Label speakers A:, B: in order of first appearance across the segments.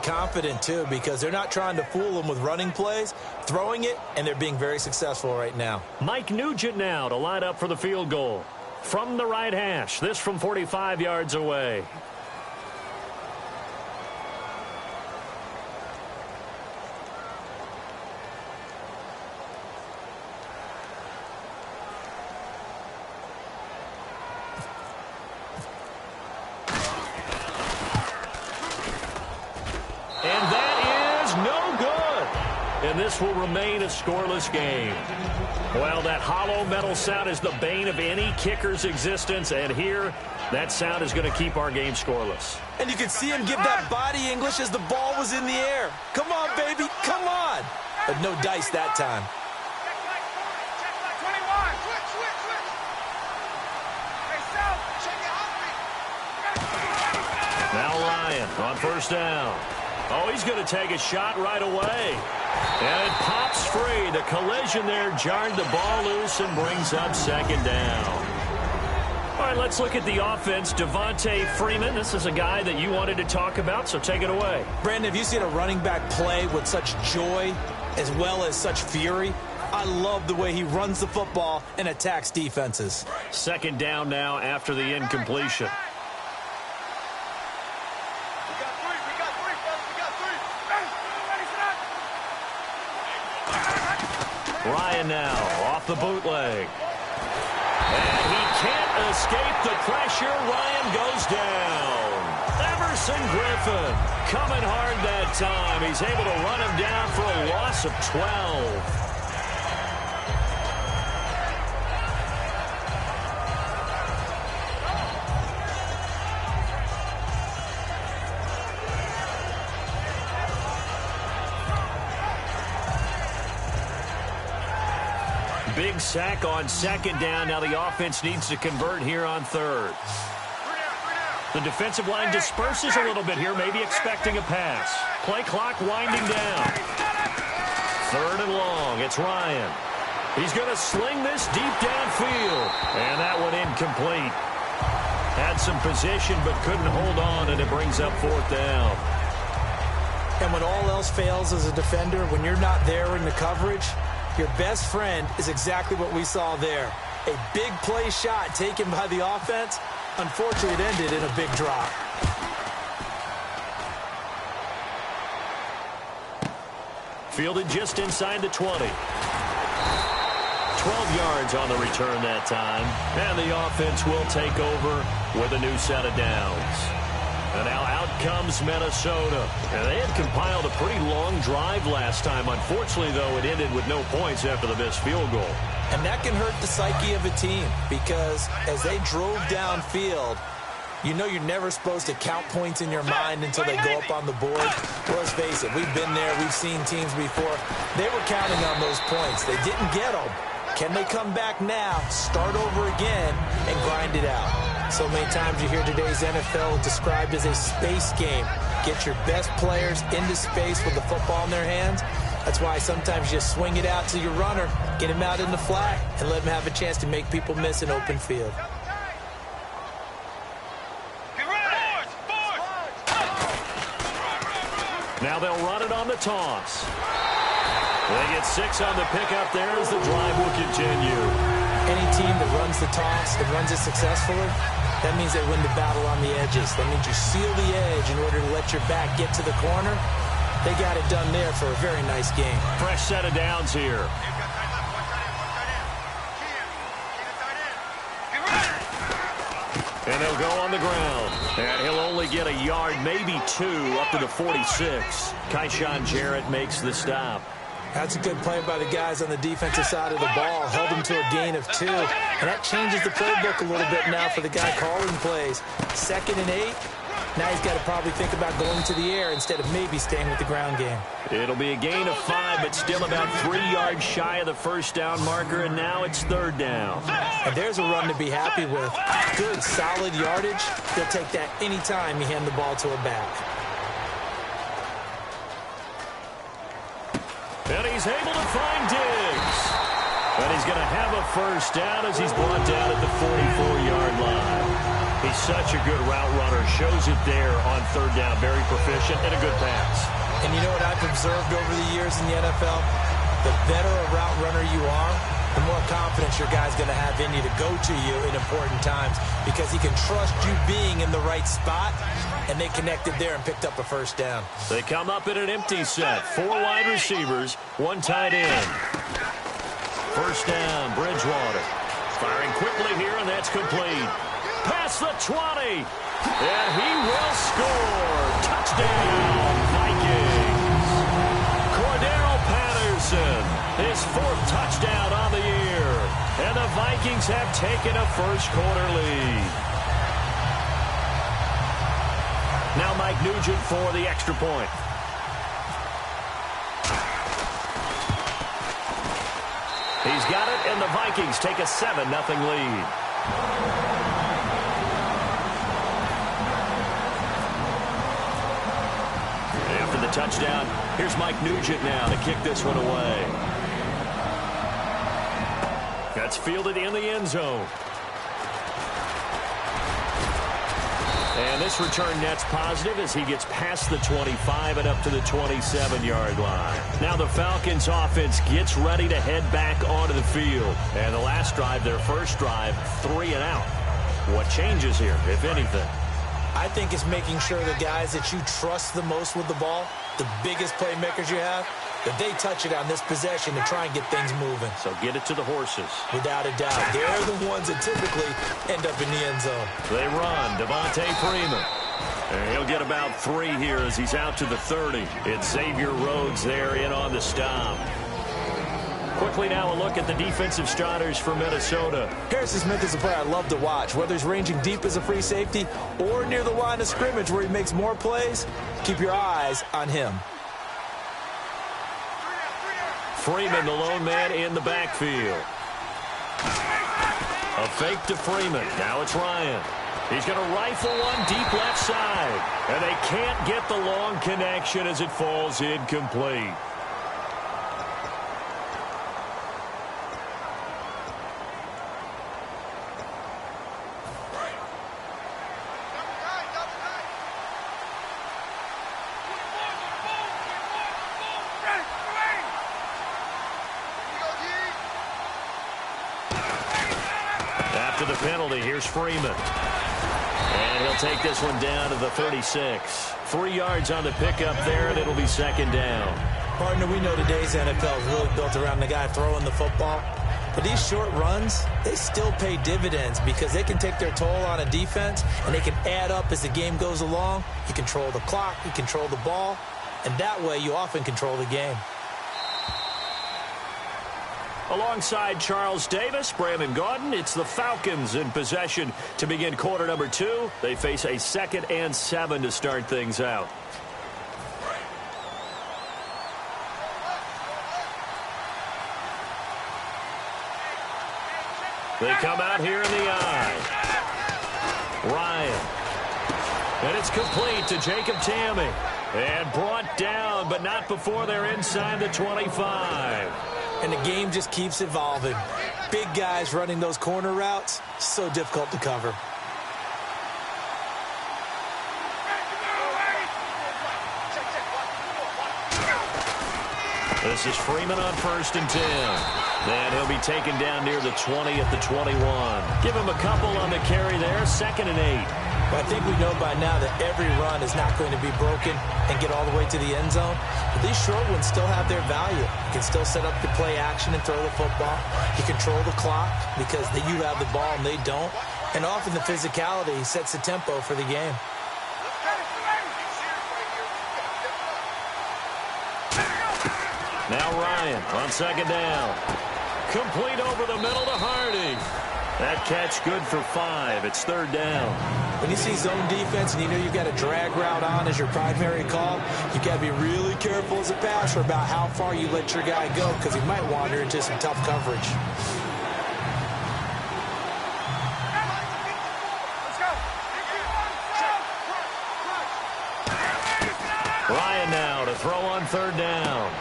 A: confident, too, because they're not trying to fool them with running plays, throwing it, and they're being very successful right now.
B: Mike Nugent now to line up for the field goal. From the right hash, this from 45 yards away. And this will remain a scoreless game. Well, that hollow metal sound is the bane of any kicker's existence, and here, that sound is going to keep our game scoreless.
A: And you can see him give that body English as the ball was in the air. Come on, baby, come on. But no dice that time.
B: Now Ryan on first down. Oh, he's going to take a shot right away. And it pops free. The collision there jarred the ball loose and brings up second down. All right, let's look at the offense. Devontae Freeman, this is a guy that you wanted to talk about, so take it away.
A: Brandon, have you seen a running back play with such joy as well as such fury? I love the way he runs the football and attacks defenses.
B: Second down now after the incompletion. Ryan now off the bootleg. And he can't escape the pressure. Ryan goes down. Everson Griffin coming hard that time. He's able to run him down for a loss of 12. Big sack on second down. Now the offense needs to convert here on third. The defensive line disperses a little bit here, maybe expecting a pass. Play clock winding down. Third and long. It's Ryan. He's going to sling this deep downfield. And that one incomplete. Had some position but couldn't hold on, and it brings up fourth down.
A: And when all else fails as a defender, when you're not there in the coverage, your best friend is exactly what we saw there. A big play shot taken by the offense. Unfortunately, it ended in a big drop.
B: Fielded just inside the 20. 12 yards on the return that time. And the offense will take over with a new set of downs. And now out comes Minnesota. And they had compiled a pretty long drive last time. Unfortunately, though, it ended with no points after the missed field goal.
A: And that can hurt the psyche of a team because as they drove downfield, you know you're never supposed to count points in your mind until they go up on the board. Well, let's face it, we've been there. We've seen teams before. They were counting on those points. They didn't get them. Can they come back now, start over again, and grind it out? So many times you hear today's NFL described as a space game. Get your best players into space with the football in their hands. That's why sometimes you just swing it out to your runner, get him out in the flat, and let him have a chance to make people miss an open field.
B: Now they'll run it on the toss. They get 6 on the pickup there as the drive will continue.
A: Any team that runs the toss and runs it successfully, that means they win the battle on the edges. That means you seal the edge in order to let your back get to the corner. They got it done there for a very nice game.
B: Fresh set of downs here. And they'll go on the ground. And he'll only get a yard, maybe 2, up to the 46. Kyshawn Jarrett makes the stop.
A: That's a good play by the guys on the defensive side of the ball. Held them to a gain of 2. And that changes the playbook a little bit now for the guy calling plays. 2nd and 8. Now he's got to probably think about going to the air instead of maybe staying with the ground game.
B: It'll be a gain of 5, but still about 3 yards shy of the first down marker, and now it's 3rd down.
A: And there's a run to be happy with. Good, solid yardage. He'll take that any time you hand the ball to a back.
B: And he's able to find Diggs. And he's going to have a first down as he's brought down at the 44-yard line. He's such a good route runner. Shows it there on third down. Very proficient and a good pass.
A: And you know what I've observed over the years in the NFL? The better a route runner you are, the more confidence your guy's going to have in you to go to you in important times because he can trust you being in the right spot, and they connected there and picked up a first down.
B: They come up in an empty set. 4 wide receivers, 1 tight end. First down, Bridgewater. Firing quickly here, and that's complete. Past the 20. And he will score. Touchdown, Vikings. Cordero Patterson, his 4th touchdown on the year. And the Vikings have taken a first-quarter lead. Now Mike Nugent for the extra point. He's got it, and the Vikings take a 7-0 lead. After the touchdown, here's Mike Nugent now to kick this one away. That's fielded in the end zone. And this return net's positive as he gets past the 25 and up to the 27-yard line. Now the Falcons offense gets ready to head back onto the field. And the last drive, their first drive, 3 and out. What changes here, if anything?
A: I think it's making sure the guys that you trust the most with the ball, the biggest playmakers you have, that they touch it on this possession to try and get things moving.
B: So get it to the horses.
A: Without a doubt. They're the ones that typically end up in the end zone.
B: They run. Devontae Freeman. And he'll get about 3 here as he's out to the 30. It's Xavier Rhodes there in on the stop. Quickly now a look at the defensive starters for Minnesota.
A: Harrison Smith is a player I love to watch. Whether he's ranging deep as a free safety or near the line of scrimmage where he makes more plays, keep your eyes on him.
B: Freeman, the lone man in the backfield. A fake to Freeman. Now it's Ryan. He's going to rifle one deep left side. And they can't get the long connection as it falls incomplete. After the penalty, here's Freeman. And he'll take this one down to the 36. 3 yards on the pickup there, and it'll be second down.
A: Partner, we know today's NFL is really built around the guy throwing the football. But these short runs, they still pay dividends because they can take their toll on a defense, and they can add up as the game goes along. You control the clock, you control the ball, and that way you often control the game.
B: Alongside Charles Davis, Brandon Gaudin, it's the Falcons in possession to begin quarter number 2. They face a 2nd and 7 to start things out. They come out here in the eye. Ryan. And it's complete to Jacob Tamme. And brought down, but not before they're inside the 25.
A: And the game just keeps evolving. Big guys running those corner routes, so difficult to cover.
B: This is Freeman on 1st and 10. And he'll be taken down near the 20 at the 21. Give him a couple on the carry there, 2nd and 8.
A: But I think we know by now that every run is not going to be broken and get all the way to the end zone. But these short ones still have their value. You can still set up the play action and throw the football. You control the clock because you have the ball and they don't. And often the physicality sets the tempo for the game.
B: Now Ryan on 2nd down. Complete over the middle to Hardy. That catch good for 5. It's 3rd down.
A: When you see zone defense and you know you've got a drag route on as your primary call, you've got to be really careful as a passer about how far you let your guy go because he might wander into some tough coverage.
B: Ryan now to throw on 3rd down.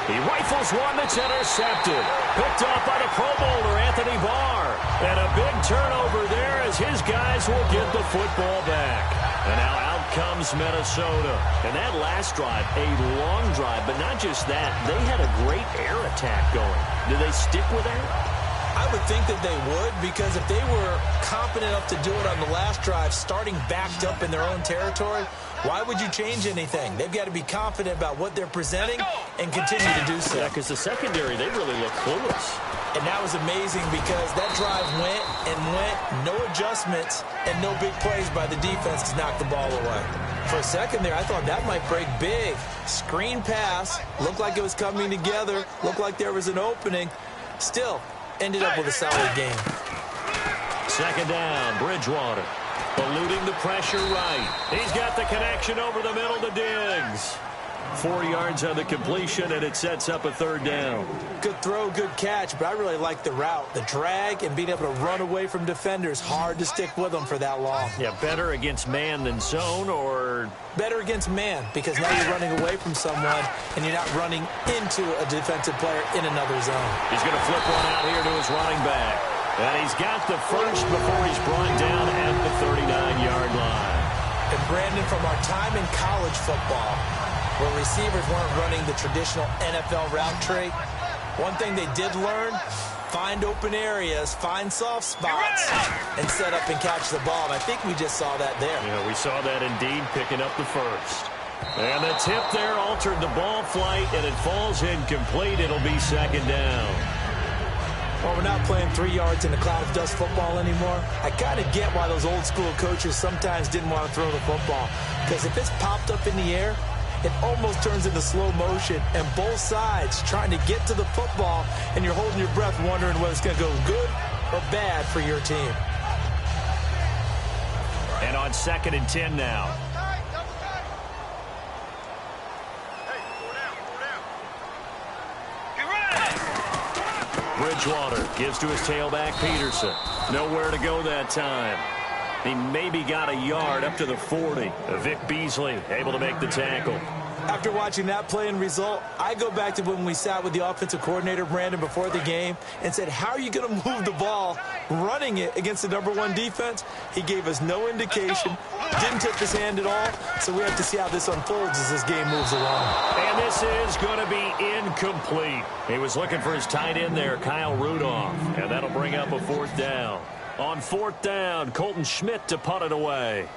B: He rifles one that's intercepted. Picked off by the Pro Bowler, Anthony Barr. And a big turnover there as his guys will get the football back. And now out comes Minnesota. And that last drive, a long drive, but not just that. They had a great air attack going. Do they stick with that?
A: I would think that they would, because if they were competent enough to do it on the last drive, starting backed up in their own territory, why would you change anything? They've got to be confident about what they're presenting and continue to do so.
B: Yeah, because the secondary, they really look clueless.
A: And that was amazing because that drive went and went, no adjustments, and no big plays by the defense to knock the ball away. For a second there, I thought that might break big. Screen pass, looked like it was coming together, looked like there was an opening. Still, ended up with a solid game.
B: Second down, Bridgewater. Eluding the pressure right. He's got the connection over the middle to Diggs. 4 yards on the completion, and it sets up a third down.
A: Good throw, good catch, but I really like the route. The drag and being able to run away from defenders, hard to stick with them for that long.
B: Yeah, better against man than zone, or?
A: Better against man, because now you're running away from someone, and you're not running into a defensive player in another zone.
B: He's going to flip one out here to his running back. And he's got the first before he's brought down at the 39-yard line.
A: And Brandon, from our time in college football, where receivers weren't running the traditional NFL route tree, one thing they did learn, find open areas, find soft spots, and set up and catch the ball. And I think we just saw that there.
B: Yeah, we saw that indeed, picking up the first. And the tip there altered the ball flight, and it falls incomplete. It'll be second down.
A: Well, we're not playing 3 yards in a cloud of dust football anymore. I kind of get why those old school coaches sometimes didn't want to throw the football. Because if it's popped up in the air, it almost turns into slow motion, and both sides trying to get to the football, and you're holding your breath wondering whether it's going to go good or bad for your team.
B: And on 2nd and 10 now. Bridgewater gives to his tailback, Peterson. Nowhere to go that time. He maybe got a yard up to the 40. Vic Beasley able to make the tackle.
A: After watching that play and result, I go back to when we sat with the offensive coordinator, Brandon, before the game and said, how are you going to move the ball running it against the #1 defense? He gave us no indication, didn't tip his hand at all, so we have to see how this unfolds as this game moves along.
B: And this is going to be incomplete. He was looking for his tight end there, Kyle Rudolph, and that'll bring up a 4th down. On 4th down, Colton Schmidt to punt it away.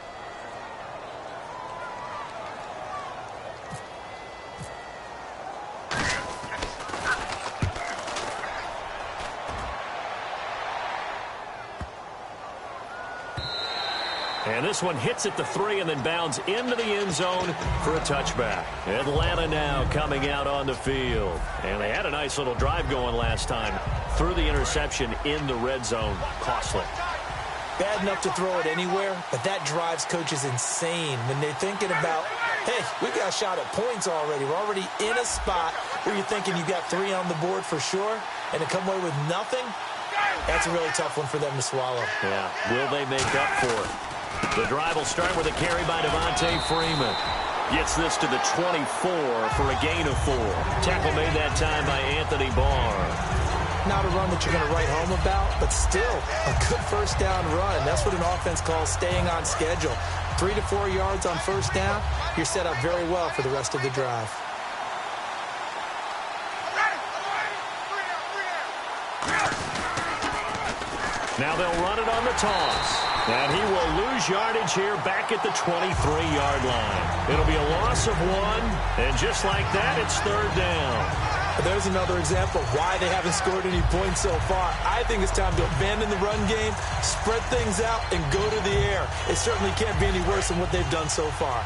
B: And this one hits at the 3 and then bounds into the end zone for a touchback. Atlanta now coming out on the field. And they had a nice little drive going last time. Threw the interception in the red zone. Costly.
A: Bad enough to throw it anywhere, but that drives coaches insane when they're thinking about, hey, we got a shot at points already. We're already in a spot where you're thinking you got 3 on the board for sure, and to come away with nothing, that's a really tough one for them to swallow.
B: Yeah, will they make up for it? The drive will start with a carry by Devontae Freeman. Gets this to the 24 for a gain of 4. Tackle made that time by Anthony Barr.
A: Not a run that you're going to write home about, but still a good first down run. That's what an offense calls staying on schedule. 3 to 4 yards on first down, you're set up very well for the rest of the drive.
B: Now they'll run it on the toss. And he will lose yardage here back at the 23-yard line. It'll be a loss of 1, and just like that, it's 3rd down.
A: There's another example of why they haven't scored any points so far. I think it's time to abandon the run game, spread things out, and go to the air. It certainly can't be any worse than what they've done so far.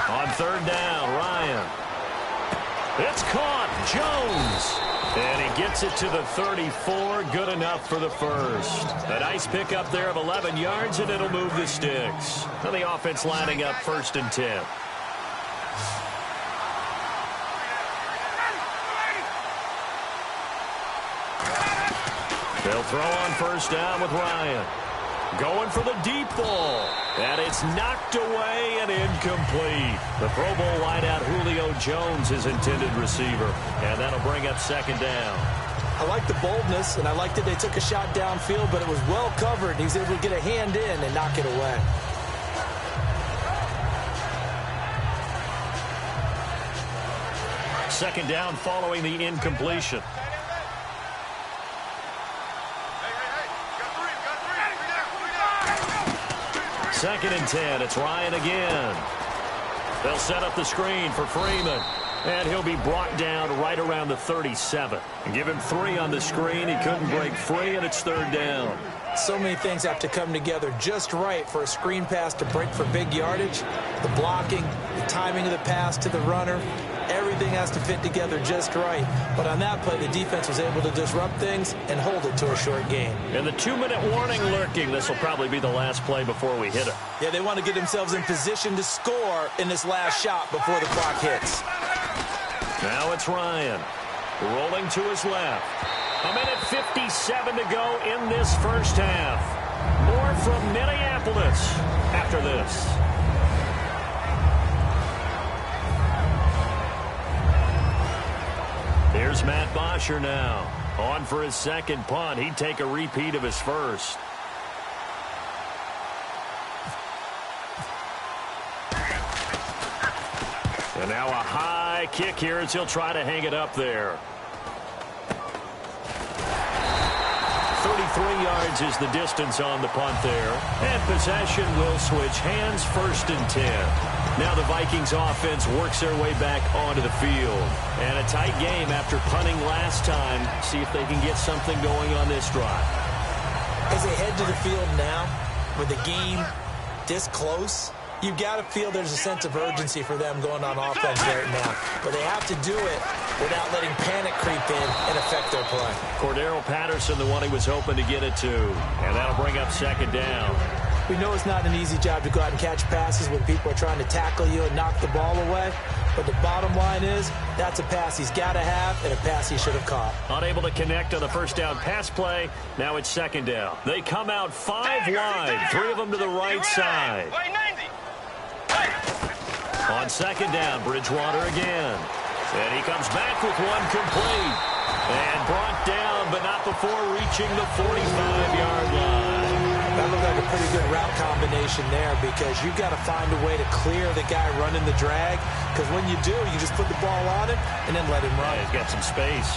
B: On 3rd down, Ryan. It's caught. Jones. And he gets it to the 34. Good enough for the first. A nice pickup there of 11 yards, and it'll move the sticks. So the offense lining up 1st and 10. They'll throw on 1st down with Ryan. Going for the deep ball. And it's knocked away and incomplete. The Pro Bowl wideout Julio Jones is intended receiver. And that'll bring up second down.
A: I like the boldness, and I like that they took a shot downfield, but it was well covered. He was able to get a hand in and knock it away.
B: Second down following the incompletion. Second and 10. It's Ryan again. They'll set up the screen for Freeman. And he'll be brought down right around the 37. And give him 3 on the screen. He couldn't break free, and it's third down.
A: So many things have to come together just right for a screen pass to break for big yardage. The blocking, the timing of the pass to the runner, everything has to fit together just right. But on that play, the defense was able to disrupt things and hold it to a short game.
B: And the 2-minute warning lurking. This will probably be the last play before we hit it.
A: Yeah, they want to get themselves in position to score in this last shot before the clock hits.
B: Now it's Ryan. Rolling to his left. A minute 57 to go in this first half. More from Minneapolis after this. Here's Matt Bosher now. On for his second punt. He'd take a repeat of his first. And now a high kick here as he'll try to hang it up there. 33 yards is the distance on the punt there. And possession will switch hands, first and 10. Now the Vikings offense works their way back onto the field. And a tight game after punting last time. See if they can get something going on this drive.
A: As they head to the field now, with the game this close, you've got to feel there's a sense of urgency for them going on offense right now. But they have to do it without letting panic creep in and affect their play.
B: Cordero Patterson, the one he was hoping to get it to. And that'll bring up second down.
A: We know it's not an easy job to go out and catch passes when people are trying to tackle you and knock the ball away. But the bottom line is, that's a pass he's got to have and a pass he should have caught.
B: Unable to connect on the first down pass play. Now it's second down. They come out 5 wide. 3 of them to the right side. On second down, Bridgewater again. And he comes back with one complete. And brought down, but not before reaching the 45-yard line.
A: That looked like a pretty good route combination there because you've got to find a way to clear the guy running the drag. Because when you do, you just put the ball on him and then let him run.
B: Yeah, he's got some space.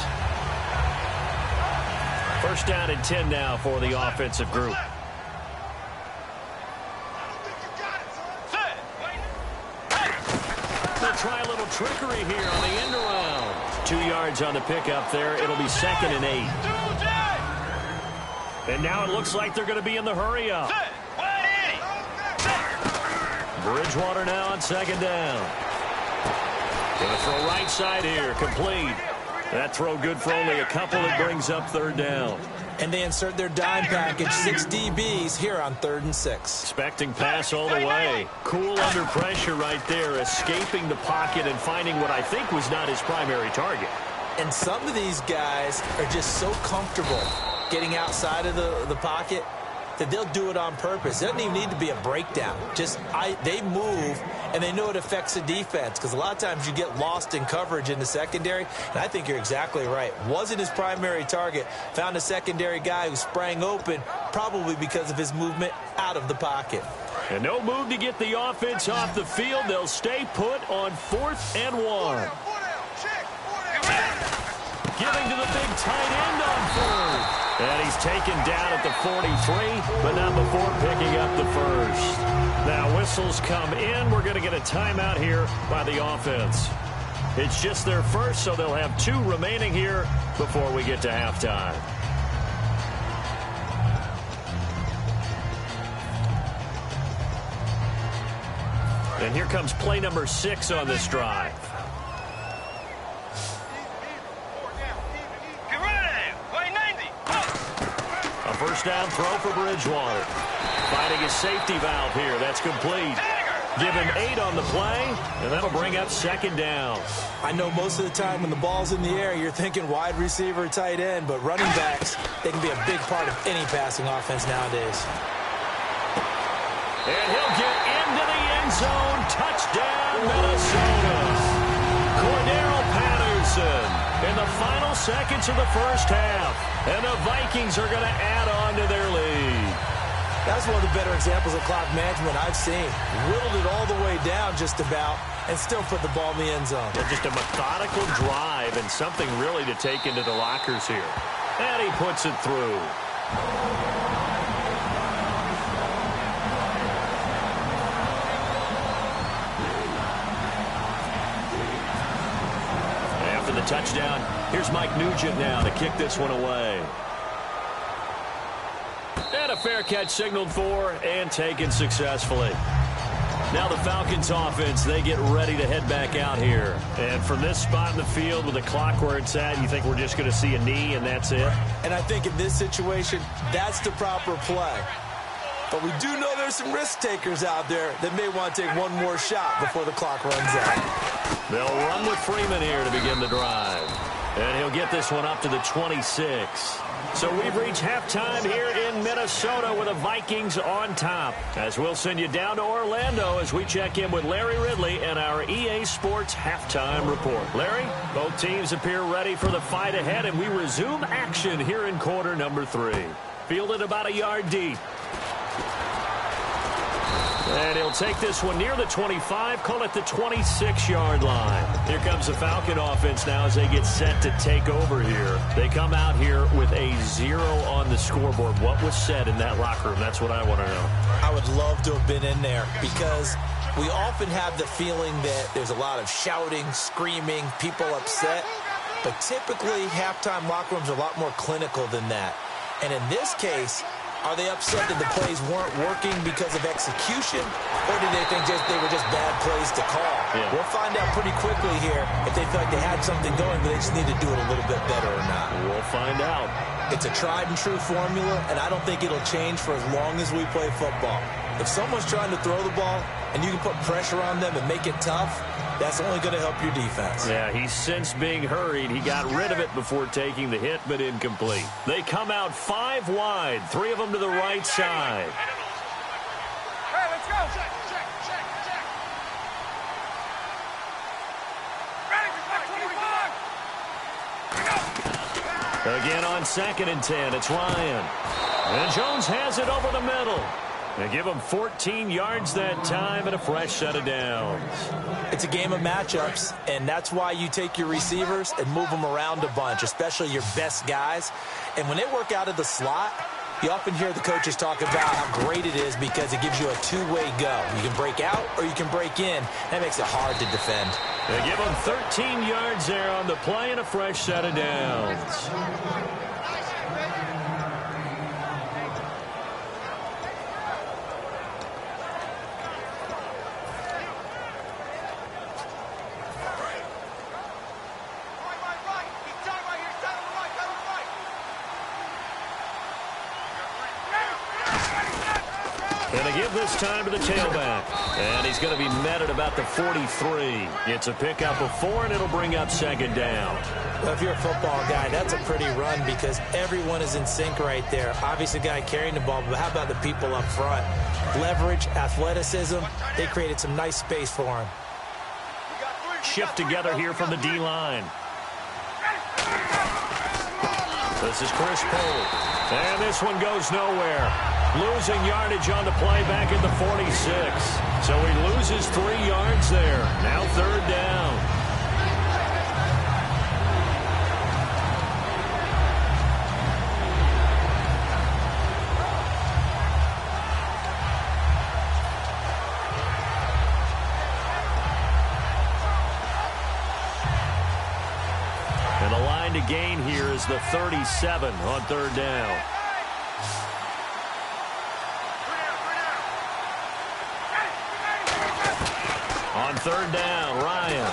B: First down and 10 now for the offensive group. They'll try a little trickery here on the end around. 2 yards on the pickup there. It'll be second and 8. And now it looks like they're going to be in the hurry up. Bridgewater now on second down. Going to throw right side here. Complete. That throw good for only a couple. It brings up third down.
A: And they insert their dime package, 6 DBs here on 3rd and 6.
B: Expecting pass all the way. Cool under pressure right there, escaping the pocket and finding what I think was not his primary target.
A: And some of these guys are just so comfortable getting outside of the pocket that they'll do it on purpose. It doesn't even need to be a breakdown. They move, and they know it affects the defense because a lot of times you get lost in coverage in the secondary, and I think you're exactly right. Wasn't his primary target. Found a secondary guy who sprang open, probably because of his movement out of the pocket.
B: And no move to get the offense off the field. They'll stay put on 4th and 1. Giving to the big tight end on 3rd. And he's taken down at the 43, but not before picking up the first. Now whistles come in. We're going to get a timeout here by the offense. It's just their first, so they'll have 2 remaining here before we get to halftime. And here comes play number 6 on this drive. First down throw for Bridgewater. Finding his safety valve here. That's complete. Give him 8 on the play, and that'll bring up second down.
A: I know most of the time when the ball's in the air, you're thinking wide receiver, tight end, but running backs, they can be a big part of any passing offense nowadays.
B: And he'll get into the end zone. Touchdown, Minnesota. Cordero Patterson in the final seconds of the first half. And the Vikings are going to add on to their lead.
A: That's one of the better examples of clock management I've seen. Whittled it all the way down just about and still put the ball in the end zone.
B: Yeah, just a methodical drive and something really to take into the lockers here. And he puts it through. After the touchdown, here's Mike Nugent now to kick this one away. And a fair catch signaled for and taken successfully. Now the Falcons offense, they get ready to head back out here. And from this spot in the field with the clock where it's at, you think we're just going to see a knee and that's it?
A: And I think in this situation, that's the proper play. But we do know there's some risk takers out there that may want to take one more shot before the clock runs out.
B: They'll run with Freeman here to begin the drive. And he'll get this one up to the 26. So we've reached halftime here in Minnesota with the Vikings on top. As we'll send you down to Orlando as we check in with Larry Ridley and our EA Sports halftime report. Larry, both teams appear ready for the fight ahead, and we resume action here in quarter number 3. Fielded about a yard deep. And he'll take this one near the 25, call it the 26-yard line. Here comes the Falcon offense now as they get set to take over here. They come out here with a 0 on the scoreboard. What was said in that locker room? That's what I want to know.
A: I would love to have been in there because we often have the feeling that there's a lot of shouting, screaming, people upset. But typically, halftime locker rooms are a lot more clinical than that. And in this case, are they upset that the plays weren't working because of execution, or did they think they were just bad plays to call?
B: Yeah.
A: We'll find out pretty quickly here if they feel like they had something going, but they just need to do it a little bit better or not.
B: We'll find out.
A: It's a tried-and-true formula, and I don't think it'll change for as long as we play football. If someone's trying to throw the ball and you can put pressure on them and make it tough, that's only going to help your defense.
B: Yeah, he's since being hurried. He got rid of it before taking the hit, but incomplete. They come out 5 wide, 3 of them to the right side.
C: Hey, let's go. Check. Ready, 25.
B: Again on 2nd and 10, it's Ryan. And Jones has it over the middle. They give him 14 yards that time and a fresh set of downs.
A: It's a game of matchups, and that's why you take your receivers and move them around a bunch, especially your best guys. And when they work out of the slot, you often hear the coaches talk about how great it is because it gives you a two-way go. You can break out or you can break in. That makes it hard to defend.
B: They give him 13 yards there on the play and a fresh set of downs. And they give this time to the tailback. And he's going to be met at about the 43. It's a pickup of 4, and it'll bring up 2nd down.
A: Well, if you're a football guy, that's a pretty run because everyone is in sync right there. Obviously, the guy carrying the ball, but how about the people up front? Leverage, athleticism, they created some nice space for him.
B: Shift together here from the D-line. This is Chris Pope. And this one goes nowhere. Losing yardage on the play back at the 46. So he loses 3 yards there. Now 3rd down. And the line to gain here is the 37 on 3rd down. On 3rd down, Ryan.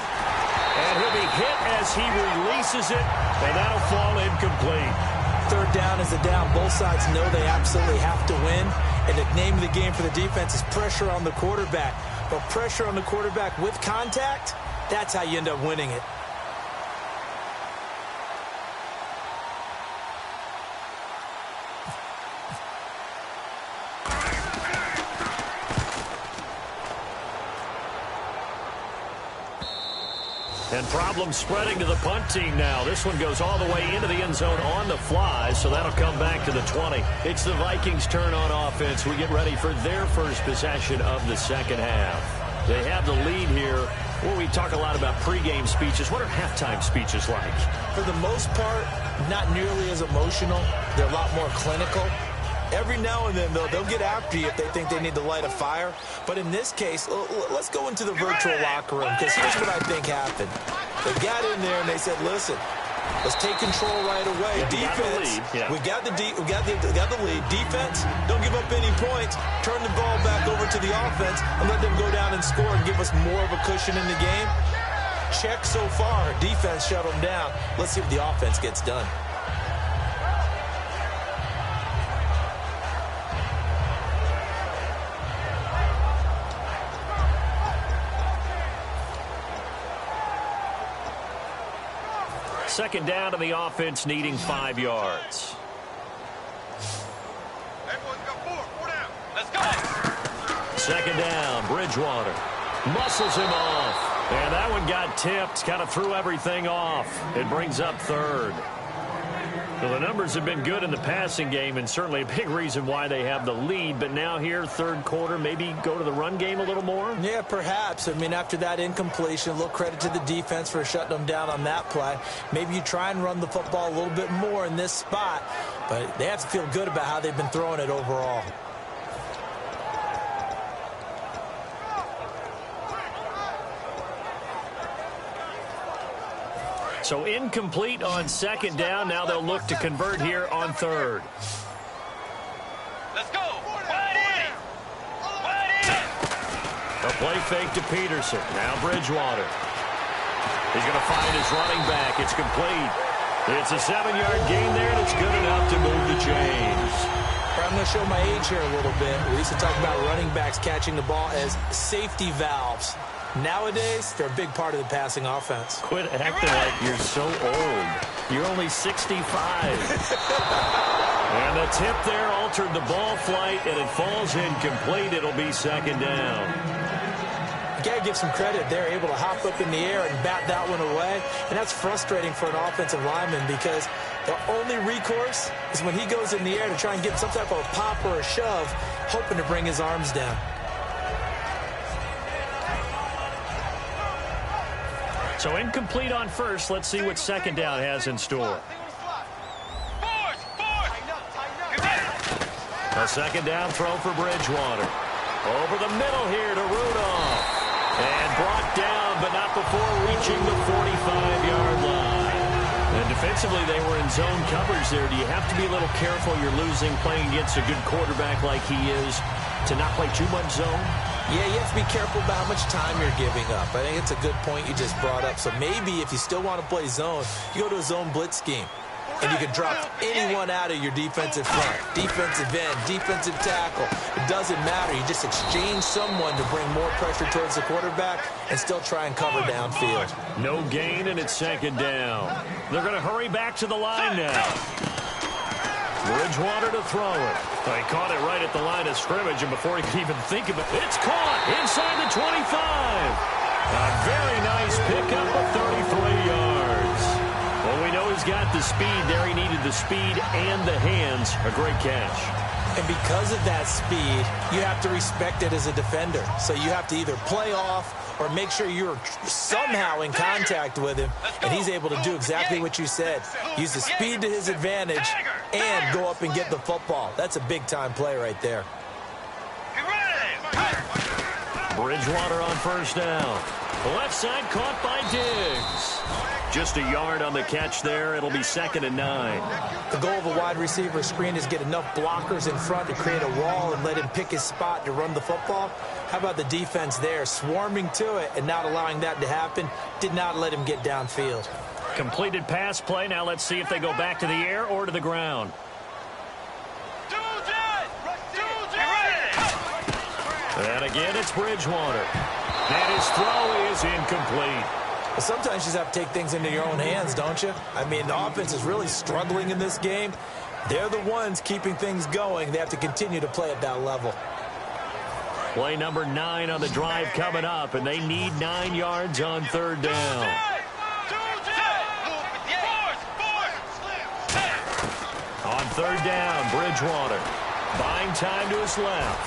B: And he'll be hit as he releases it, and that'll fall incomplete.
A: 3rd down is a down. Both sides know they absolutely have to win. And the name of the game for the defense is pressure on the quarterback. But pressure on the quarterback with contact, that's how you end up winning it.
B: And problems spreading to the punt team now. This one goes all the way into the end zone on the fly, so that'll come back to the 20. It's the Vikings' turn on offense. We get ready for their first possession of the second half. They have the lead here. Well, we talk a lot about pregame speeches. What are halftime speeches like?
A: For the most part, not nearly as emotional. They're a lot more clinical. Every now and then, they'll get after you if they think they need to light a fire. But in this case, let's go into the virtual locker room, because here's what I think happened. They got in there and they said, listen, let's take control right away. Defense, we got the lead. Defense, don't give up any points. Turn the ball back over to the offense and let them go down and score and give us more of a cushion in the game. Check so far. Defense shut them down. Let's see what the offense gets done.
B: Second down to the offense, needing 5 yards.
C: Everyone's got 4 down. Let's go.
B: Second down, Bridgewater. Muscles him off. And that one got tipped, kind of threw everything off. It brings up third. Well, the numbers have been good in the passing game, and certainly a big reason why they have the lead. But now here, third quarter, maybe go to the run game a little more?
A: Yeah, perhaps. I mean, after that incompletion, a little credit to the defense for shutting them down on that play. Maybe you try and run the football a little bit more in this spot. But they have to feel good about how they've been throwing it overall.
B: So incomplete on second down. Now they'll look to convert here on third.
C: Let's go. Wide in.
B: A play fake to Peterson. Now Bridgewater. He's going to find his running back. It's complete. It's a 7-yard gain there, and it's good enough to move the chains.
A: I'm going to show my age here a little bit. We used to talk about running backs catching the ball as safety valves. Nowadays, they're a big part of the passing offense.
B: Quit acting like you're so old. You're only 65. And the tip there altered the ball flight, and it falls incomplete. It'll be second down.
A: You got to give some credit. They're able to hop up in the air and bat that one away. And that's frustrating for an offensive lineman because the only recourse is when he goes in the air to try and get some type of a pop or a shove, hoping to bring his arms down.
B: So incomplete on first. Let's see what second down has in store. A second down throw for Bridgewater. Over the middle here to Rudolph. And brought down, but not before reaching the 45-yard line. And defensively, they were in zone coverage there. Do you have to be a little careful? You're losing, playing against a good quarterback like he is, to not play too much zone?
A: Yeah, you have to be careful about how much time you're giving up. I think it's a good point you just brought up. So maybe if you still want to play zone, you go to a zone blitz scheme. And you can drop anyone out of your defensive front. Defensive end, defensive tackle. It doesn't matter. You just exchange someone to bring more pressure towards the quarterback and still try and cover downfield.
B: No gain, and it's second down. They're going to hurry back to the line now. Bridgewater to throw it. He caught it right at the line of scrimmage, and before he could even think of it, it's caught inside the 25. A very nice pickup of 33 yards. Well, we know he's got the speed there. He needed the speed and the hands. A great catch.
A: And because of that speed, you have to respect it as a defender. So you have to either play off or make sure you're somehow in contact with him, and he's able to do exactly what you said. Use the speed to his advantage and go up and get the football. That's a big-time play right there.
B: Bridgewater on first down. The left side caught by Diggs. Just a yard on the catch there. It'll be second and 9.
A: The goal of a wide receiver screen is get enough blockers in front to create a wall and let him pick his spot to run the football. How about the defense there, swarming to it and not allowing that to happen? Did not let him get downfield.
B: Completed pass play. Now let's see if they go back to the air or to the ground. And again, it's Bridgewater. And his throw is incomplete.
A: Sometimes you just have to take things into your own hands, don't you? I mean, the offense is really struggling in this game. They're the ones keeping things going. They have to continue to play at that level.
B: Play number 9 on the drive coming up, and they need 9 yards on third down. third down, Bridgewater. Buying time to his left.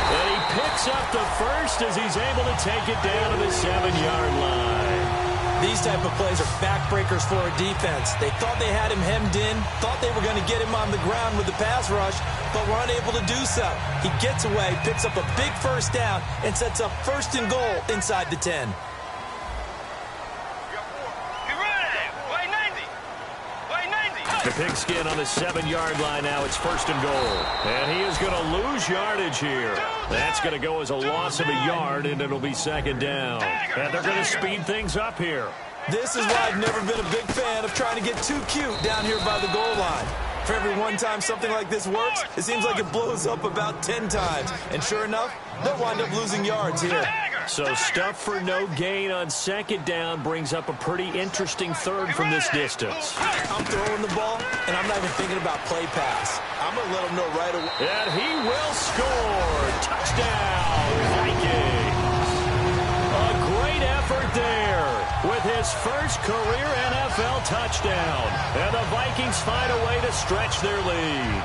B: And he picks up the first as he's able to take it down to the 7-yard line.
A: These type of plays are backbreakers for a defense. They thought they had him hemmed in, thought they were going to get him on the ground with the pass rush, but were unable to do so. He gets away, picks up a big first down, and sets up 1st and goal inside the 10.
B: The pigskin on the 7-yard line now. It's 1st and goal. And he is going to lose yardage here. That's going to go as a loss of a yard, and it'll be 2nd down. And they're going to speed things up here.
A: This is why I've never been a big fan of trying to get too cute down here by the goal line. For every one time something like this works, it seems like it blows up about 10 times. And sure enough, they'll wind up losing yards here.
B: So stuff for no gain on 2nd down brings up a pretty interesting 3rd from this distance.
A: I'm throwing the ball, and I'm not even thinking about play pass. I'm going to let him know right away.
B: And he will score. Touchdown, Vikings. A great effort there with his first career NFL touchdown. And the Vikings find a way to stretch their lead.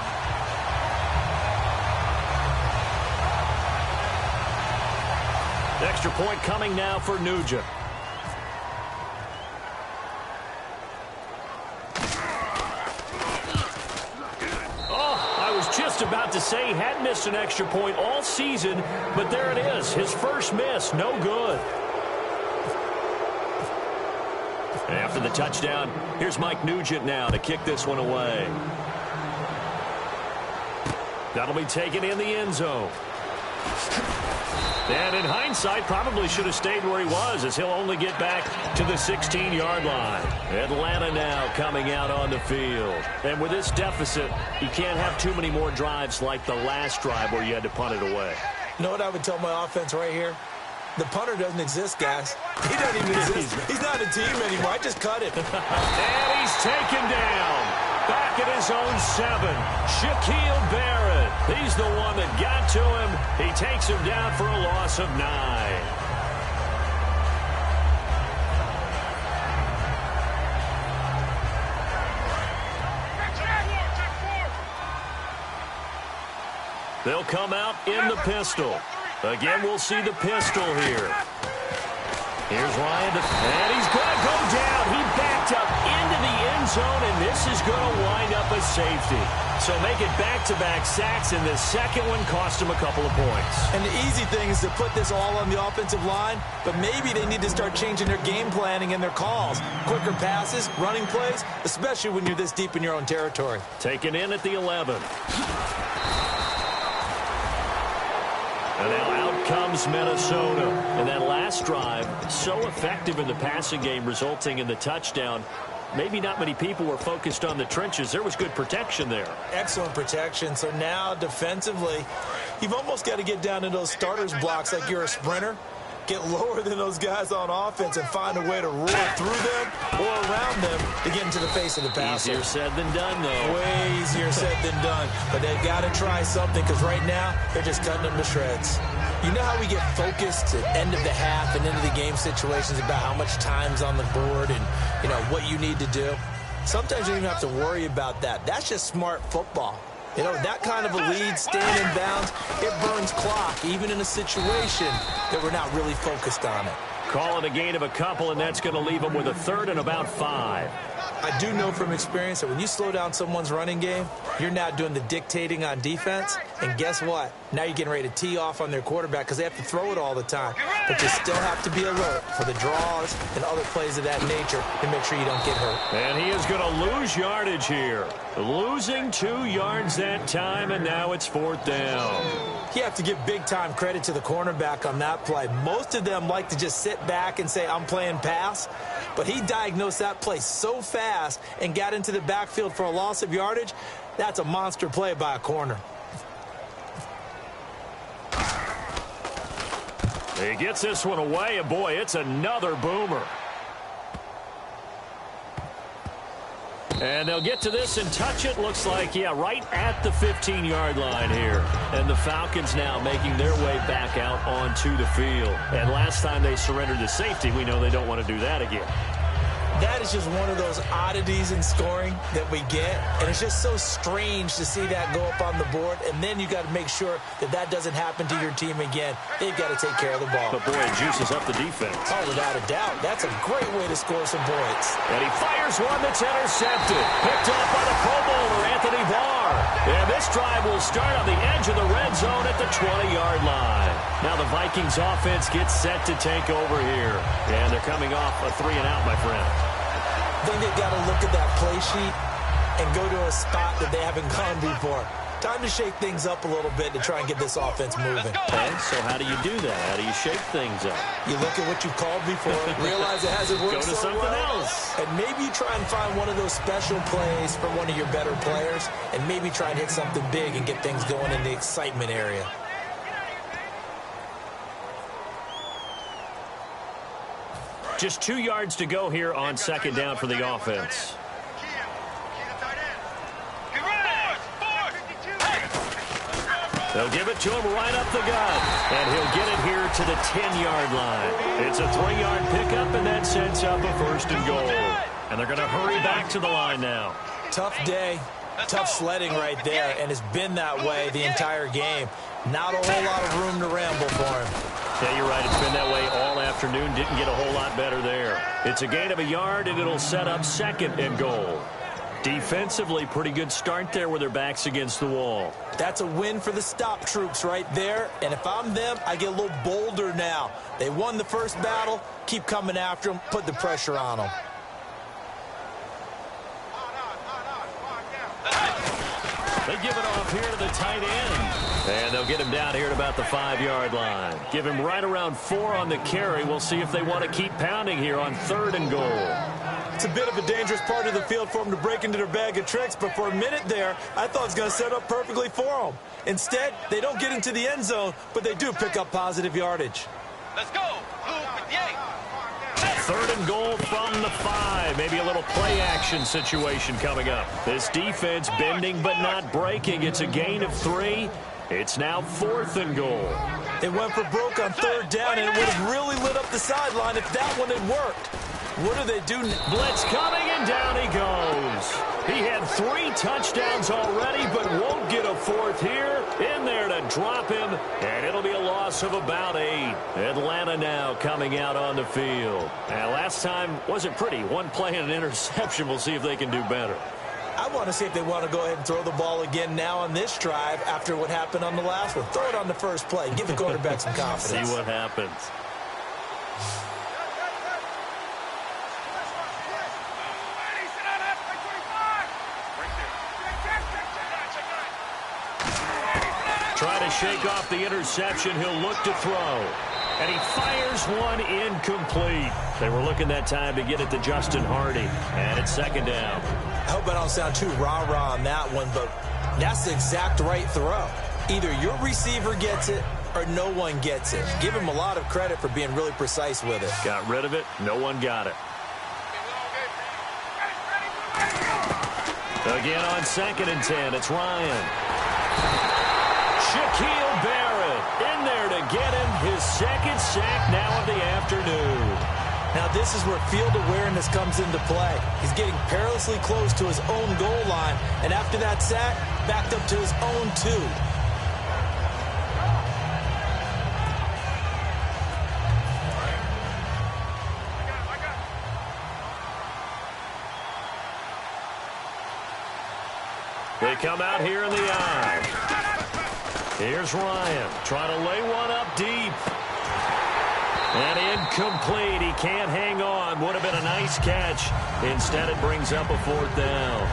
B: Extra point coming now for Nugent. Oh, I was just about to say he hadn't missed an extra point all season, but there it is. His first miss, no good. After the touchdown, here's Mike Nugent now to kick this one away. That'll be taken in the end zone. And in hindsight, probably should have stayed where he was, as he'll only get back to the 16-yard line. Atlanta now coming out on the field. And with this deficit, you can't have too many more drives like the last drive where you had to punt it away.
A: You know what I would tell my offense right here? The punter doesn't exist, guys. He doesn't even exist. He's not a team anymore. I just cut him.
B: And he's taken down. Back at his own 7. Shaquille Barrett. He's the one that got to him. He takes him down for a loss of 9. They'll come out in the pistol. Again, we'll see the pistol here. Here's Ryan, and he's going to go down. He backed up into the end zone, and this is going to wind up a safety. So make it back-to-back sacks, and the second one cost him a couple of points.
A: And the easy thing is to put this all on the offensive line, but maybe they need to start changing their game planning and their calls. Quicker passes, running plays, especially when you're this deep in your own territory.
B: Taken in at the 11. And now out comes Minnesota. And that last drive, so effective in the passing game, resulting in the touchdown. Maybe not many people were focused on the trenches. There was good protection there.
A: Excellent protection. So now, defensively, you've almost got to get down in those starters blocks like you're a sprinter. Get lower than those guys on offense and find a way to roar through them or around them to get into the face of the passer.
B: Easier said than done, though.
A: Way easier said than done. But they've got to try something, because right now they're just cutting them to shreds. You know how we get focused at end of the half and into the game situations about how much time's on the board and, you know, what you need to do? Sometimes you don't even have to worry about that. That's just smart football. You know, that kind of a lead, staying in bounds, it burns clock, even in a situation that we're not really focused on it.
B: Call it a gain of a couple, and that's going to leave them with a 3rd and about 5.
A: I do know from experience that when you slow down someone's running game, you're now doing the dictating on defense. And guess what? Now you're getting ready to tee off on their quarterback because they have to throw it all the time. But you still have to be alert for the draws and other plays of that nature to make sure you don't get hurt.
B: And he is going to lose yardage here. Losing 2 yards that time, and now it's 4th down.
A: You have to give big-time credit to the cornerback on that play. Most of them like to just sit back and say, I'm playing pass. But he diagnosed that play so fast and got into the backfield for a loss of yardage. That's a monster play by a corner.
B: He gets this one away, and boy, it's another boomer. And they'll get to this and touch it. Looks like, yeah, right at the 15-yard line here. And the Falcons now making their way back out onto the field. And last time they surrendered the safety, we know they don't want to do that again.
A: That is just one of those oddities in scoring that we get, and it's just so strange to see that go up on the board, and then you got to make sure that that doesn't happen to your team again. They've got to take care of the ball.
B: But boy, it juices up the defense.
A: Oh, without a doubt. That's a great way to score some points.
B: And he fires one that's intercepted. Picked off by the Pro Bowler, Anthony Barr. And this drive will start on the edge of the red zone at the 20-yard line. Now the Vikings offense gets set to take over here. And they're coming off a 3-and-out, my friend.
A: I think they've got to look at that play sheet and go to a spot that they haven't gone before. Time to shake things up a little bit to try and get this offense moving.
B: Okay, so how do you do that? How do you shake things up?
A: You look at what you called before, realize it hasn't worked
B: Go to
A: so
B: something
A: well,
B: else.
A: and maybe you try and find one of those special plays for one of your better players, and maybe try and hit something big and get things going in the excitement area.
B: Just 2 yards to go here on second down for the offense. They'll give it to him right up the gut. And he'll get it here to the 10-yard line. It's a 3-yard pickup, and that sets up a first and goal. And they're going to hurry back to the line now.
A: Tough day, tough sledding right there, and it's been that way the entire game. Not a whole lot of room to ramble for him.
B: Yeah, you're right. It's been that way all afternoon. Didn't get a whole lot better there. It's a gain of a yard, and it'll set up second and goal. Defensively, pretty good start there with their backs against the wall.
A: That's a win for the stop troops right there. And if I'm them, I get a little bolder now. They won the first battle. Keep coming after them. Put the pressure on them.
B: They give it off here to the tight end. And they'll get him down here at about the 5-yard line. Give him right around 4 on the carry. We'll see if they want to keep pounding here on third and goal.
A: It's a bit of a dangerous part of the field for them to break into their bag of tricks, but for a minute there, I thought it was going to set up perfectly for them. Instead, they don't get into the end zone, but they do pick up positive yardage.
C: Let's go. Blue 58.
B: Third and goal from the 5. Maybe a little play action situation coming up. This defense bending but not breaking. It's a gain of 3. It's now fourth and goal.
A: They went for broke on third down, and it would have really lit up the sideline if that one had worked. What do they do?
B: Blitz coming, and down he goes. He had 3 touchdowns already, but won't get a 4th here. In there to drop him, and it'll be a loss of about 8. Atlanta now coming out on the field. And last time wasn't pretty. One play and an interception. We'll see if they can do better.
A: I want to see if they want to go ahead and throw the ball again now on this drive after what happened on the last one. Throw it on the first play. Give the quarterback some confidence.
B: See what happens. Try to shake off the interception. He'll look to throw. And he fires one incomplete. They were looking that time to get it to Justin Hardy. And it's second down.
A: I hope I don't sound too rah-rah on that one, but that's the exact right throw. Either your receiver gets it or no one gets it. Give him a lot of credit for being really precise with it.
B: Got rid of it. No one got it. Again on 2nd and 10. It's Ryan. Shaquille Barrett in there to get him his second sack now of the afternoon.
A: Now this is where field awareness comes into play. He's getting perilously close to his own goal line, and after that sack, backed up to his own 2.
B: They come out here in the eye. Here's Ryan trying to lay one up deep. And incomplete. He can't hang on. Would have been a nice catch. Instead, it brings up a 4th down.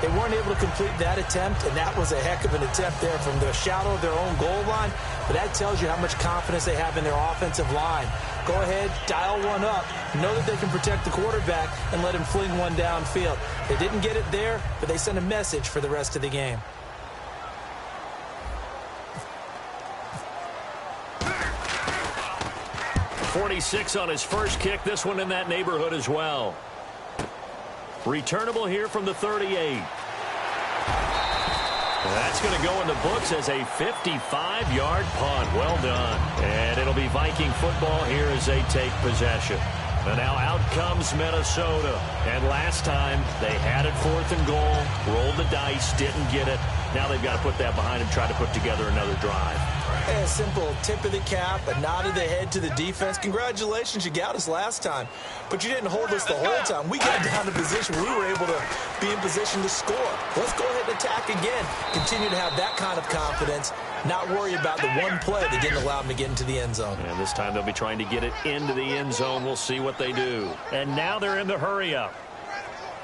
A: They weren't able to complete that attempt, and that was a heck of an attempt there from the shadow of their own goal line. But that tells you how much confidence they have in their offensive line. Go ahead, dial one up. Know that they can protect the quarterback and let him fling one downfield. They didn't get it there, but they sent a message for the rest of the game.
B: .46 on his first kick. This one in that neighborhood as well. Returnable here from the 38. That's going to go in the books as a 55-yard punt. Well done. And it'll be Viking football here as they take possession. And now out comes Minnesota. And last time, they had it 4th and goal, rolled the dice, didn't get it. Now they've got to put that behind them, try to put together another drive.
A: A simple tip of the cap, a nod of the head to the defense. Congratulations, you got us last time. But you didn't hold us the whole time. We got down to position where we were able to be in position to score. Let's go ahead and attack again. Continue to have that kind of confidence. Not worry about the one play that didn't allow them to get into the end zone.
B: And this time they'll be trying to get it into the end zone. We'll see what they do. And now they're in the hurry-up.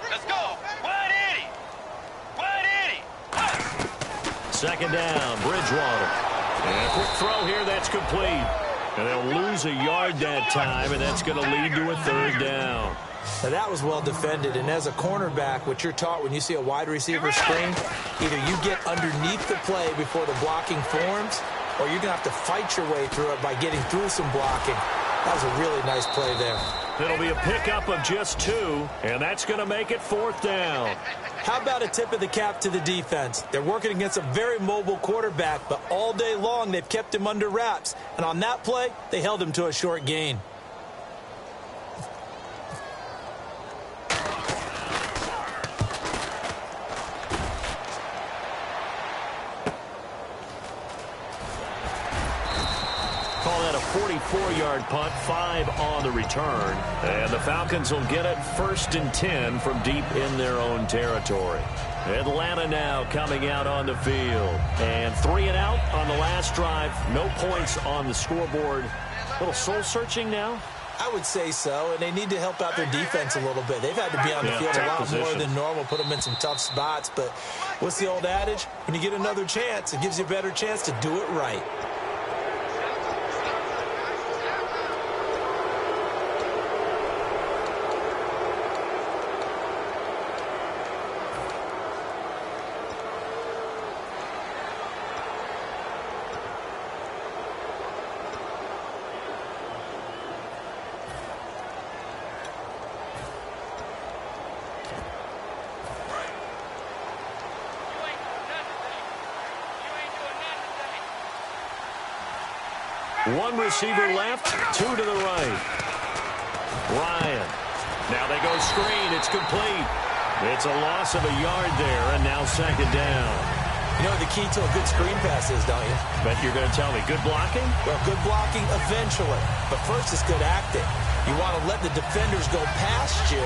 C: Let's go. 180. 180.
B: Second down, Bridgewater. And a quick throw here, that's complete. And they'll lose a yard that time, and that's going to lead to a 3rd down.
A: Now that was well defended, and as a cornerback, what you're taught when you see a wide receiver screen, either you get underneath the play before the blocking forms, or you're going to have to fight your way through it by getting through some blocking. That was a really nice play there.
B: It'll be a pickup of just 2, and that's going to make it 4th down.
A: How about a tip of the cap to the defense? They're working against a very mobile quarterback, but all day long they've kept him under wraps. And on that play, they held him to a short gain.
B: Call that a 44-yard punt, 5 on the return. And the Falcons will get it 1st and 10 from deep in their own territory. Atlanta now coming out on the field. And 3 and out on the last drive. No points on the scoreboard. A little soul-searching now.
A: I would say so, and they need to help out their defense a little bit. They've had to be on the field a lot more than normal, put them in some tough spots. But what's the old adage? When you get another chance, it gives you a better chance to do it right.
B: One receiver left, 2 to the right. Ryan. Now they go screen. It's complete. It's a loss of a yard there, and now 2nd down.
A: You know what the key to a good screen pass is, don't you?
B: Bet you're going to tell me. Good blocking?
A: Well, good blocking eventually. But first, it's good acting. You want to let the defenders go past you,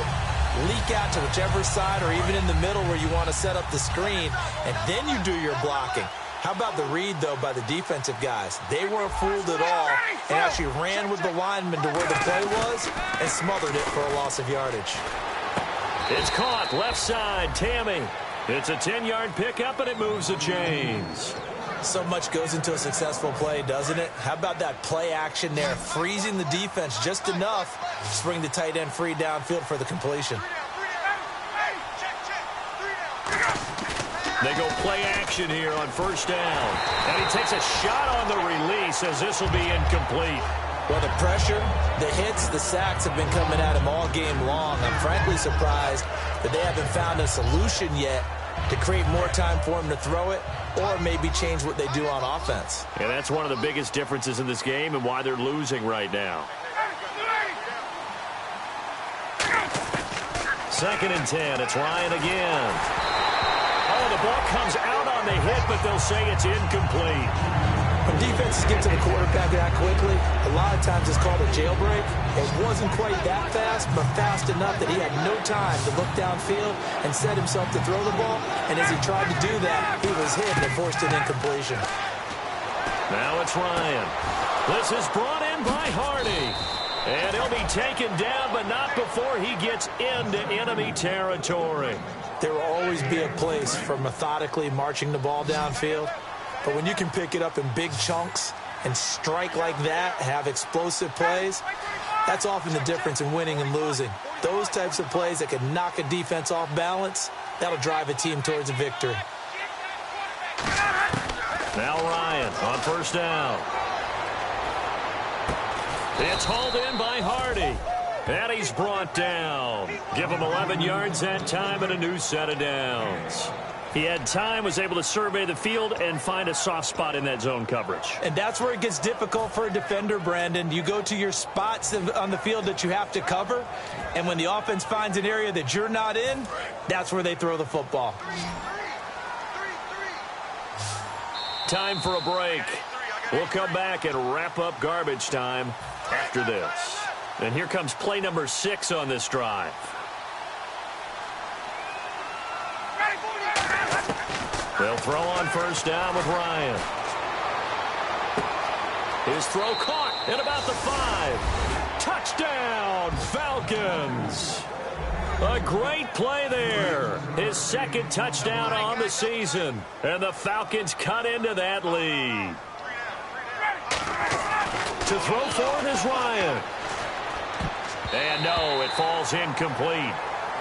A: leak out to whichever side or even in the middle where you want to set up the screen, and then you do your blocking. How about the read, though, by the defensive guys? They weren't fooled at all and actually ran with the lineman to where the play was and smothered it for a loss of yardage.
B: It's caught left side, Tammy. It's a 10-yard pickup, and it moves the chains.
A: So much goes into a successful play, doesn't it? How about that play action there, freezing the defense just enough to bring the tight end free downfield for the completion.
B: They go play action here on 1st down. And he takes a shot on the release as this will be incomplete.
A: Well, the pressure, the hits, the sacks have been coming at him all game long. I'm frankly surprised that they haven't found a solution yet to create more time for him to throw it or maybe change what they do on offense.
B: And that's one of the biggest differences in this game and why they're losing right now. 2nd and 10. It's Ryan again. Oh, the ball comes out on the hit, but they'll say it's incomplete.
A: When defenses get to the quarterback that quickly, a lot of times it's called a jailbreak. It wasn't quite that fast, but fast enough that he had no time to look downfield and set himself to throw the ball. And as he tried to do that, he was hit and forced an incompletion.
B: Now it's Ryan. This is brought in by Hardy. And he'll be taken down, but not before he gets into enemy territory.
A: There will always be a place for methodically marching the ball downfield. But when you can pick it up in big chunks and strike like that, have explosive plays, that's often the difference in winning and losing. Those types of plays that can knock a defense off balance, that'll drive a team towards a victory.
B: Now Ryan on 1st down. It's hauled in by Hardy. And he's brought down. Give him 11 yards that time and a new set of downs. He had time, was able to survey the field and find a soft spot in that zone coverage.
A: And that's where it gets difficult for a defender, Brandon. You go to your spots on the field that you have to cover, and when the offense finds an area that you're not in, that's where they throw the football.
B: Time for a break. We'll come back and wrap up garbage time after this. And here comes play number 6 on this drive. They'll throw on first down with Ryan. His throw caught at about the 5. Touchdown, Falcons. A great play there. His second touchdown on the season. And the Falcons cut into that lead. To throw for it is Ryan. And no, it falls incomplete.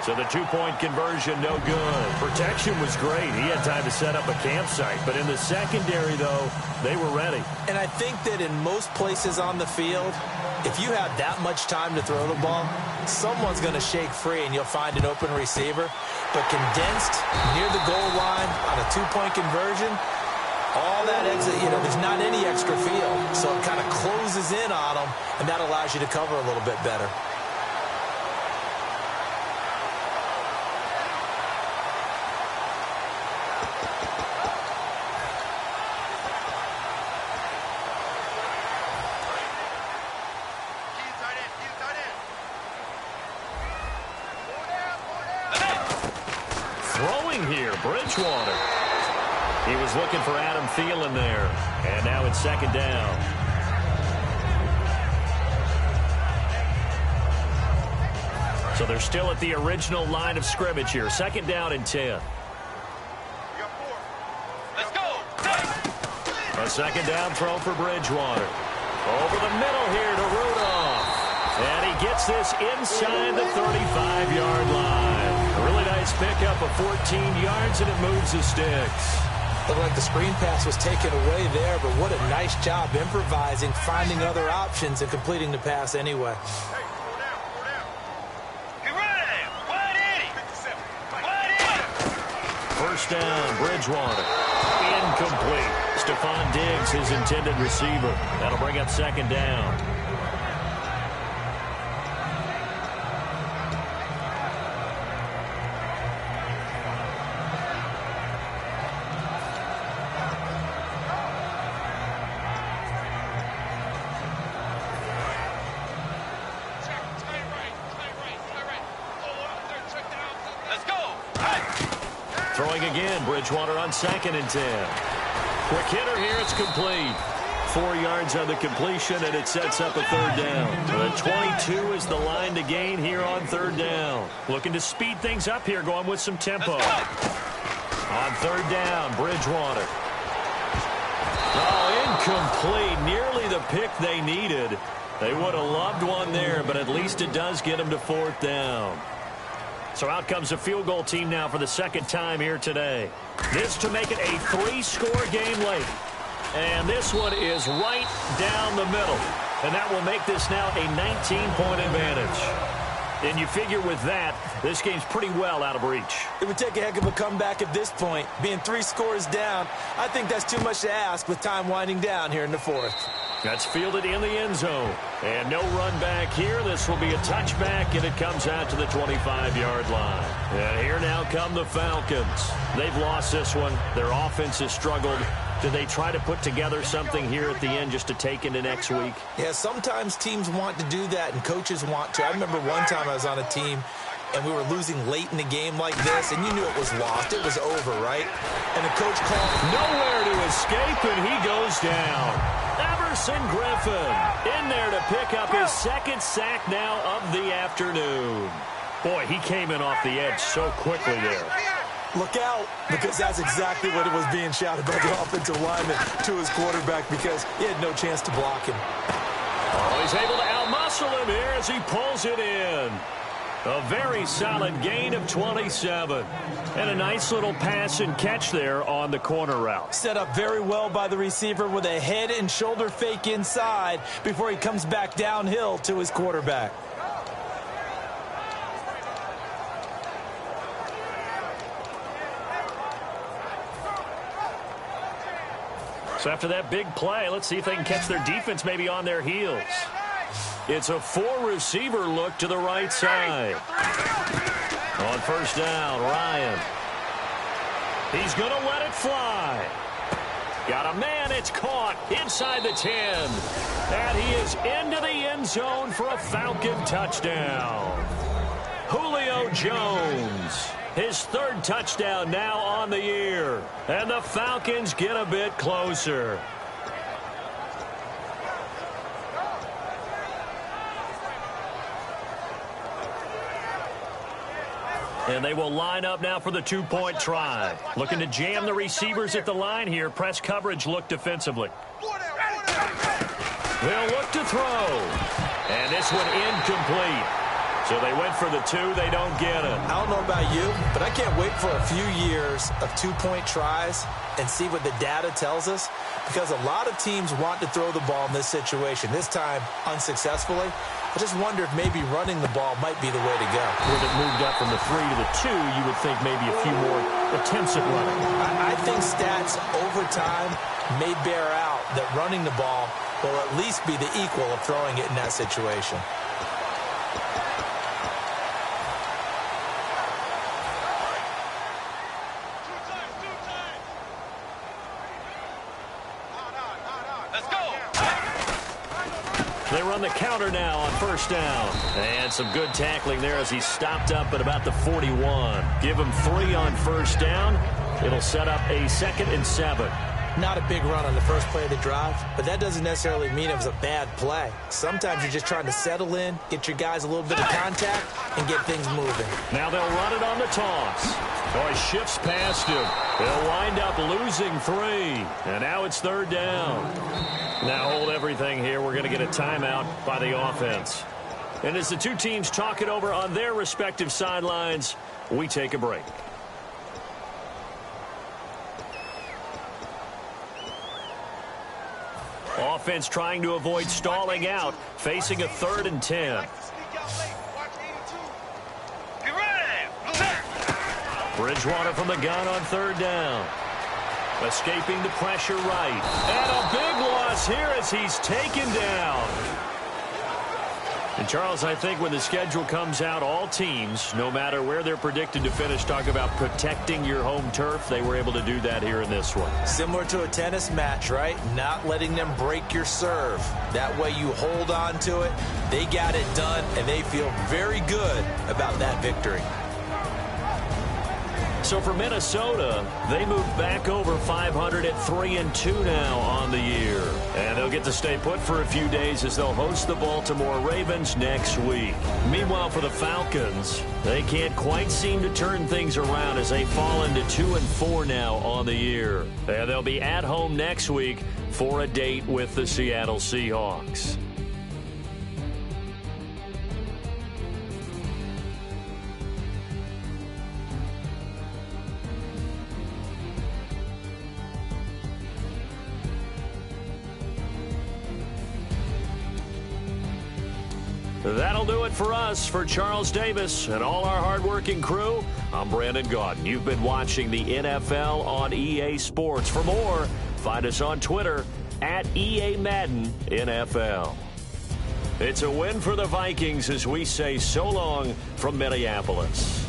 B: So the 2-point conversion, no good. Protection was great. He had time to set up a campsite. But in the secondary, though, they were ready.
A: And I think that in most places on the field, if you have that much time to throw the ball, someone's going to shake free and you'll find an open receiver. But condensed near the goal line on a 2-point conversion, all that exit, there's not any extra field. So it kind of closes in on them, and that allows you to cover a little bit better.
B: Bridgewater. He was looking for Adam Thielen there. And now it's second down. So they're still at the original line of scrimmage here. Second down and 10.
C: Let's go.
B: A second down throw for Bridgewater. Over the middle here to Rudolph. And he gets this inside the 35-yard line. A really nice pickup of 14 yards, and it moves the sticks.
A: Looked like the screen pass was taken away there, but what a nice job improvising, finding other options, and completing the pass anyway.
B: First down, Bridgewater. Incomplete. Stephon Diggs, his intended receiver. That'll bring up second down. Throwing again, Bridgewater on second and 10. Quick hitter here, it's complete. 4 yards on the completion, and it sets up a third down. The 22 is the line to gain here on third down. Looking to speed things up here, going with some tempo. On third down, Bridgewater. Oh, incomplete. Nearly the pick they needed. They would have loved one there, but at least it does get them to fourth down. So out comes a field goal team now for the second time here today. This to make it a 3-score game late. And this one is right down the middle. And that will make this now a 19-point advantage. And you figure with that, this game's pretty well out of reach.
A: It would take a heck of a comeback at this point. Being 3 scores down, I think that's too much to ask with time winding down here in the fourth.
B: That's fielded in the end zone. And no run back here. This will be a touchback, and it comes out to the 25-yard line. And here now come the Falcons. They've lost this one. Their offense has struggled. Do they try to put together something here at the end just to take into next week?
A: Yeah, sometimes teams want to do that, and coaches want to. I remember one time I was on a team, and we were losing late in the game like this, and you knew it was lost. It was over, right? And the coach called.
B: Nowhere to escape, and he goes down. Everson Griffin in there to pick up his second sack now of the afternoon. Boy, he came in off the edge so quickly there.
A: Look out, because that's exactly what it was being shouted by the offensive lineman to his quarterback, because he had no chance to block him.
B: Oh, he's able to outmuscle him here as he pulls it in. A very solid gain of 27. And a nice little pass and catch there on the corner route.
A: Set up very well by the receiver with a head and shoulder fake inside before he comes back downhill to his quarterback.
B: So after that big play, let's see if they can catch their defense maybe on their heels. It's a four-receiver look to the right side. On first down, Ryan. He's going to let it fly. Got a man, it's caught inside the 10. And he is into the end zone for a Falcon touchdown. Julio Jones, his third touchdown now on the year. And the Falcons get a bit closer. And they will line up now for the two-point try. Looking to jam the receivers at the line here. Press coverage look defensively. They'll look to throw. And this one incomplete. So they went for the two. They don't get it.
A: I don't know about you, but I can't wait for a few years of two-point tries and see what the data tells us, because a lot of teams want to throw the ball in this situation, this time unsuccessfully. I just wonder if maybe running the ball might be the way to go.
B: With it moved up from the 3 to the 2, you would think maybe a few more attempts at running.
A: I think stats over time may bear out that running the ball will at least be the equal of throwing it in that situation.
B: They run the counter now on first down. And some good tackling there as he stopped up at about the 41. Give him 3 on first down. It'll set up a 2nd and 7.
A: Not a big run on the first play of the drive, but that doesn't necessarily mean it was a bad play. Sometimes you're just trying to settle in, get your guys a little bit of contact, and get things moving.
B: Now they'll run it on the toss. Oh, he shifts past him. They'll wind up losing 3. And now it's 3rd down. Now hold everything here. We're going to get a timeout by the offense. And as the two teams talk it over on their respective sidelines, we take a break. Offense trying to avoid stalling out, facing a 3rd and 10. Bridgewater from the gun on 3rd down. Escaping the pressure right. And a big loss here as he's taken down. And, Charles, I think when the schedule comes out, all teams, no matter where they're predicted to finish, talk about protecting your home turf. They were able to do that here in this one.
A: Similar to a tennis match, right? Not letting them break your serve. That way you hold on to it. They got it done, and they feel very good about that victory.
B: So for Minnesota, they move back over 500 at 3-2 now on the year. And they'll get to stay put for a few days as they'll host the Baltimore Ravens next week. Meanwhile, for the Falcons, they can't quite seem to turn things around as they fall into 2-4 now on the year. And they'll be at home next week for a date with the Seattle Seahawks. That'll do it for us. For Charles Davis and all our hardworking crew, I'm Brandon Gaudin. You've been watching the NFL on EA Sports. For more, find us on Twitter at EA Madden NFL. It's a win for the Vikings as we say so long from Minneapolis.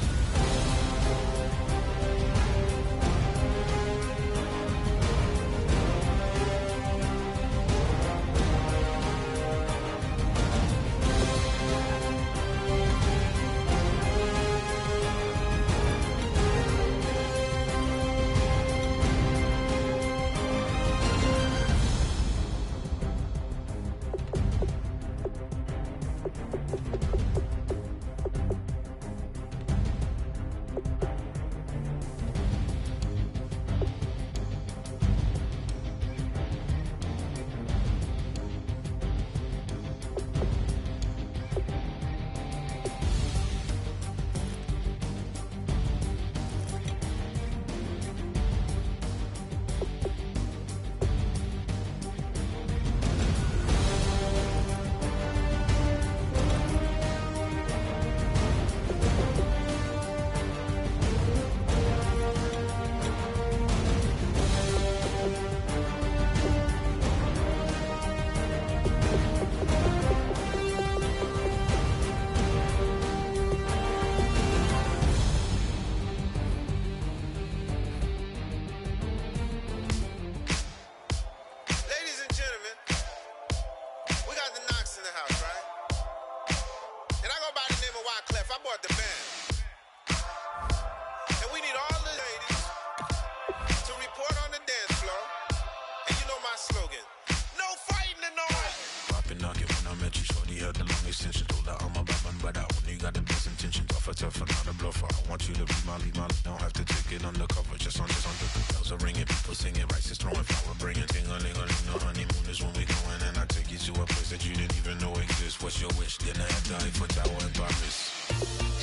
D: got the best intentions, offer tough, not a bluffer. I want you to be my lead, don't have to take it undercover. Just under the bells are ringing, people singing, rice is throwing, flower bringing. Ting-a-ling-a-ling, the honeymoon is when we going, and I take you to a place that you didn't even know exists. What's your wish? Then I have to Eiffel Tower in Paris.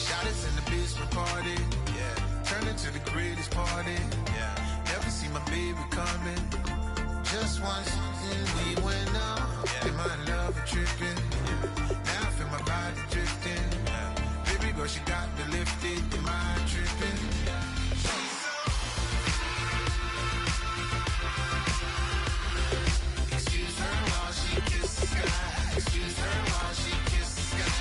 E: Shot us in the basement party, yeah. Turn into the greatest party, yeah. Never see my baby coming. Just once, and we went up, yeah. In my love tripping, yeah. Now I feel my body drifting, yeah. Baby girl, she got me lifted, in my tripping, yeah. Excuse her while she kisses the sky. Excuse her while she kisses the sky.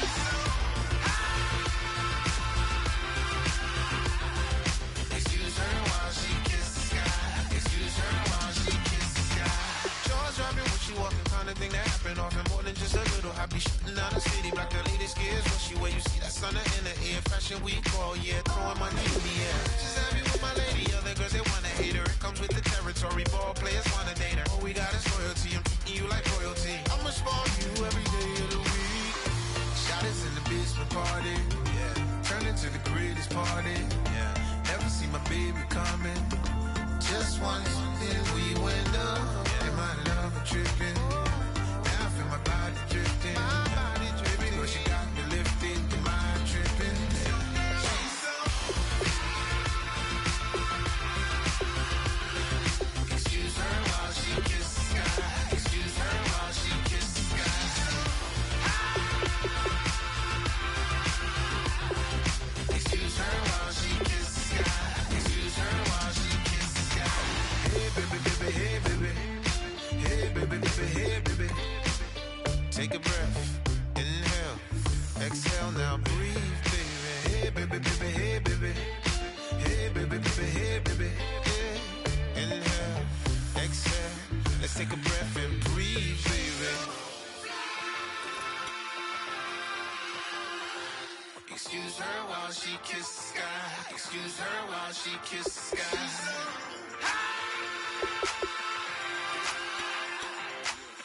E: Excuse her while she kisses the sky. Excuse her while she kisses the sky. Jaws dropping when she walking, kind of thing that happen often. More than just a little happy shooting down the city. Black the latest gears when she wear. You see that sun in the air. Fashion week all year, throwing money in the air. She's happy with my lady. Other girls they wanna hate her. It comes with the territory. Ball players wanna date her. All we got is loyalty. I'm treating you like royalty. I'ma spoil you every day of the week. Shot us in the basement party, yeah. Turn into the greatest party, yeah. Never see my baby coming. Just once, then we went up, yeah. In my love tripping. Now I feel my body drifting. My body dripping. Girl, she got me lifted. In my tripping. Excuse her while she kisses the sky. Excuse her while she kisses the sky. Excuse her while she kisses the sky. Excuse her while she kisses the sky. Hey baby, baby, hey baby. Hey baby, baby, hey baby. Take a breath, inhale, exhale, now breathe, baby. Hey baby, baby, hey baby. Hey baby, baby, hey baby. Yeah. Inhale, exhale, let's take a breath and breathe, baby. Excuse her while she kisses the sky. Excuse her while she kisses the sky.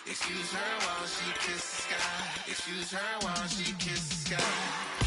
E: Excuse her while she kisses the sky. Excuse her while she kisses the sky.